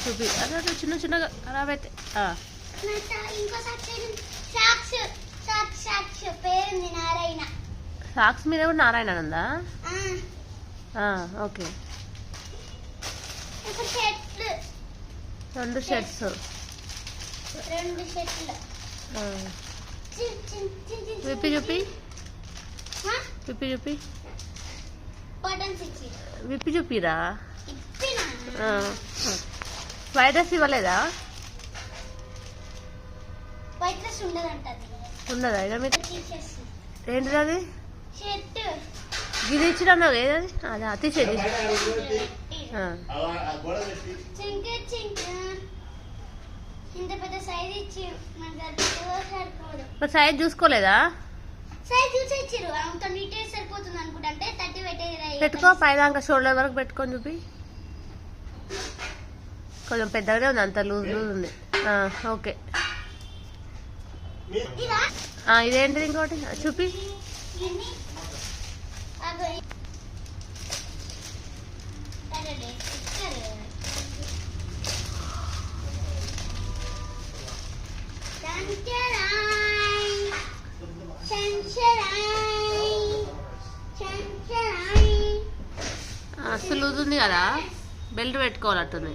చూపి అదే చిన్న చిన్నగా ఖరాబ్ అయితే సాక్స్ మీద కూడా నారాయణ ఉందా? ఓకే. 2 షర్ట్స్ విప్పి చూపి విప్పి చూపిరా. వైట్ డ్రెస్ ఇవ్వలేదా? ఉండదా ఇక మీకు? ఏంటిది అది? గిది ఇచ్చినా ఏదది? అదే తీసేది. సైజ్ చూసుకోలేదా? పెట్టుకో పైదాకా షోల్డర్ వరకు పెట్టుకొని చూపి. కొంచెం పెద్దగానే ఉంది, అంత లూజ్ లూజ్ ఉంది. ఓకే. ఇదేంటిది ఇంకోటి చూపి. అసలు లూజ్ ఉంది కదా, బెల్ట్ పెట్టుకోవాలట్టుంది.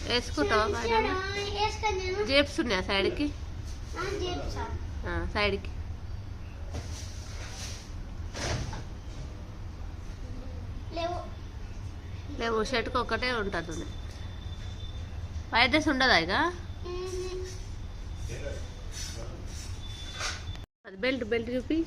వేసుకుంటావా? జేబ్స్ ఉన్నాయా సైడ్కి? సైడ్కి లేవు, షర్ట్కి ఒక్కటే ఉంటుంది. వైట్ డ్రెస్ ఉండదా ఇక? అది బెల్ట్ బెల్ట్ చూపి.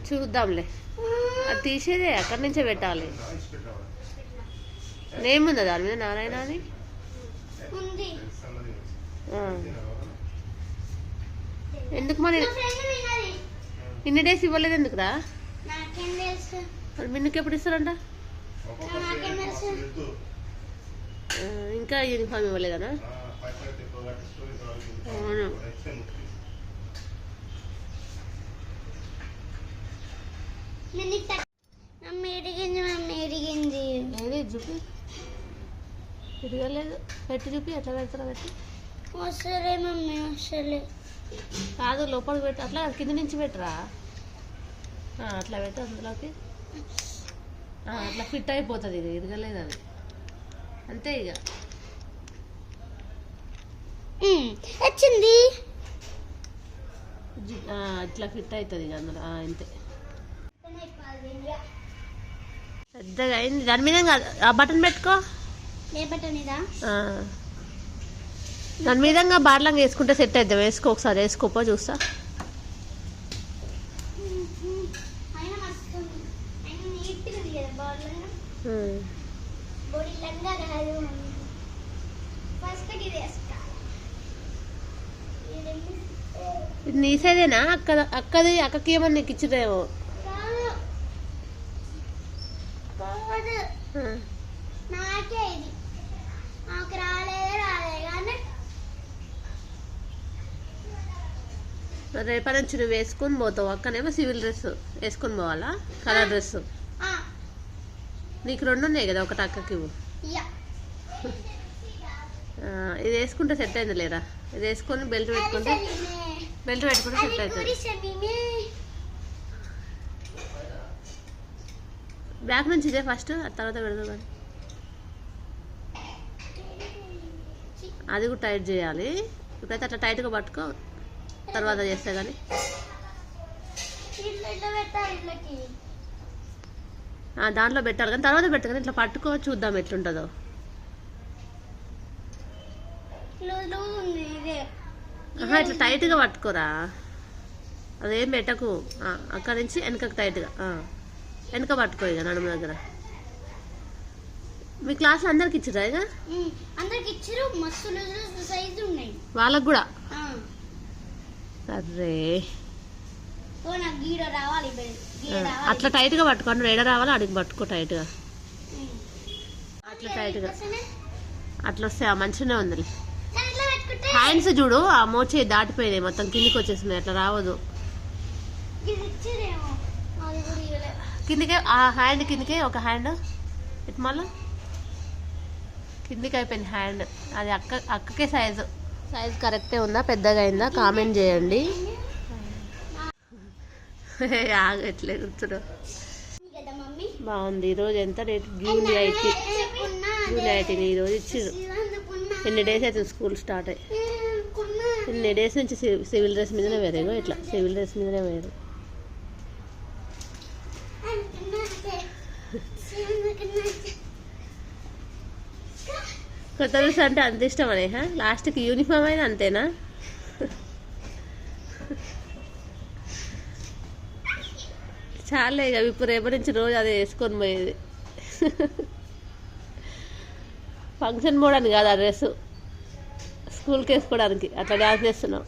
చూద్దాంలే, అది తీసేదే అక్కడి నుంచే పెట్టాలి. నేమ్ ఉందా దాని మీద? నారాయణ అని. ఎందుకు మరి ఇన్ని డేస్ ఇవ్వలేదు? ఎందుకురా? మిన్నుకి ఎప్పుడు ఇస్తారంట? ఇంకా యూనిఫామ్ ఇవ్వలేదనా? అవును. ఏది చూపి. తిరగలేదు, పెట్టి చూపి. ఎట్లా పెడతారా? పెట్టి వస్తలే మమ్మీ, వస్తలే. కాదు, లోపలికి పెట్టి అట్లా కింద నుంచి పెట్టరా. అట్లా పెట్టి అందులోకి అట్లా ఫిట్ అయిపోతుంది. ఇక ఇరగలేదు అది, అంతే. ఇక వచ్చింది, ఇట్లా ఫిట్ అవుతుంది ఇక అందులో, అంతే. పెద్దగా అయింది. దాని మీద ఆ బటన్ పెట్టుకో. ఏ బటన్ ఇదా? దాని మీదంగా బార్లంగా వేసుకుంటే సెట్ అవుతుంది. వేసుకో ఒకసారి, వేసుకోపో చూస్తా. ఇది నీ సైదేనా? అక్కది అక్కకి ఏమన్నా నీకు ఇచ్చిరేమో. రేపటి నుంచి నువ్వు వేసుకొని పోతావు. అక్కనేమో సివిల్ డ్రెస్ వేసుకొని పోవాలా? Colour dress. నీకు 2 ఉన్నాయి కదా, ఒకటి అక్కకి ఇవ్వు. ఇది వేసుకుంటే సెట్ అయింది లేరా? ఇది వేసుకొని బెల్ట్ పెట్టుకుంటే సెట్ అవుతుంది. బ్యాక్ నుంచి ఇదే ఫస్ట్, తర్వాత పెడదాం. కానీ అది కూడా టైట్ చేయాలి. ఇప్పుడైతే అట్లా టైట్గా పట్టుకో, తర్వాత చేస్తా. కానీ దాంట్లో పెట్టాలి, కానీ తర్వాత పెట్టాలి. కానీ ఇట్లా పట్టుకో, చూద్దాం ఎట్లుంటుందో. ఇట్లా టైట్గా పట్టుకోరా, అదేం పెట్టకు. అక్కడి నుంచి వెనకకు టైట్గా వెనక పట్టుకో. ఇక నడుము దగ్గర. మీ క్లాస్లో అందరికి ఇచ్చిరా? ఇక అందరికి ఇచ్చారు. మస్తు సైజు ఉన్నాయి వాళ్ళకు కూడా. అరే రావాలి, అట్లా టైట్గా పట్టుకో. ఏడ రావాలో అడిగి పట్టుకో టైట్గా. అట్లా టైట్గా అట్లా వస్తే మంచిగానే ఉంది. హ్యాండ్స్ చూడు ఆ మోచే దాటిపోయినాయి మొత్తం కిందికి వచ్చేసినాయి. అట్లా రావద్దు కిందికే ఆ హ్యాండ్ కిందికే ఒక హ్యాండ్ ఇటు మళ్ళీ కిందికి అయిపోయింది హ్యాండ్. అది అక్కకే సైజు కరెక్టే ఉందా పెద్దగా అయిందా కామెంట్ చేయండి. ఎట్లే కూర్చున్నావు బాగుంది. ఈరోజు ఎంత రేటు జూన్ 18 ఈరోజు ఇచ్చిర్రు. ఎన్ని డేస్ అవుతుంది స్కూల్ స్టార్ట్ అయ్యి ఎన్ని డేస్ నుంచి సివిల్ డ్రెస్ మీదనే వేరేగో ఇట్లా సివిల్ డ్రెస్ మీదనే వేరు. కొత్త డ్రెస్ అంటే అంత ఇష్టం అనే లాస్ట్కి యూనిఫామ్ అయినా అంతేనా? చాలే ఇక ఇప్పుడు రేపటి నుంచి రోజు అదే వేసుకొని పోయేది. ఫంక్షన్ పోవడానికి కాదు ఆ డ్రెస్ స్కూల్కి వేసుకోవడానికి. అట్లా డాన్స్ చేస్తున్నాం.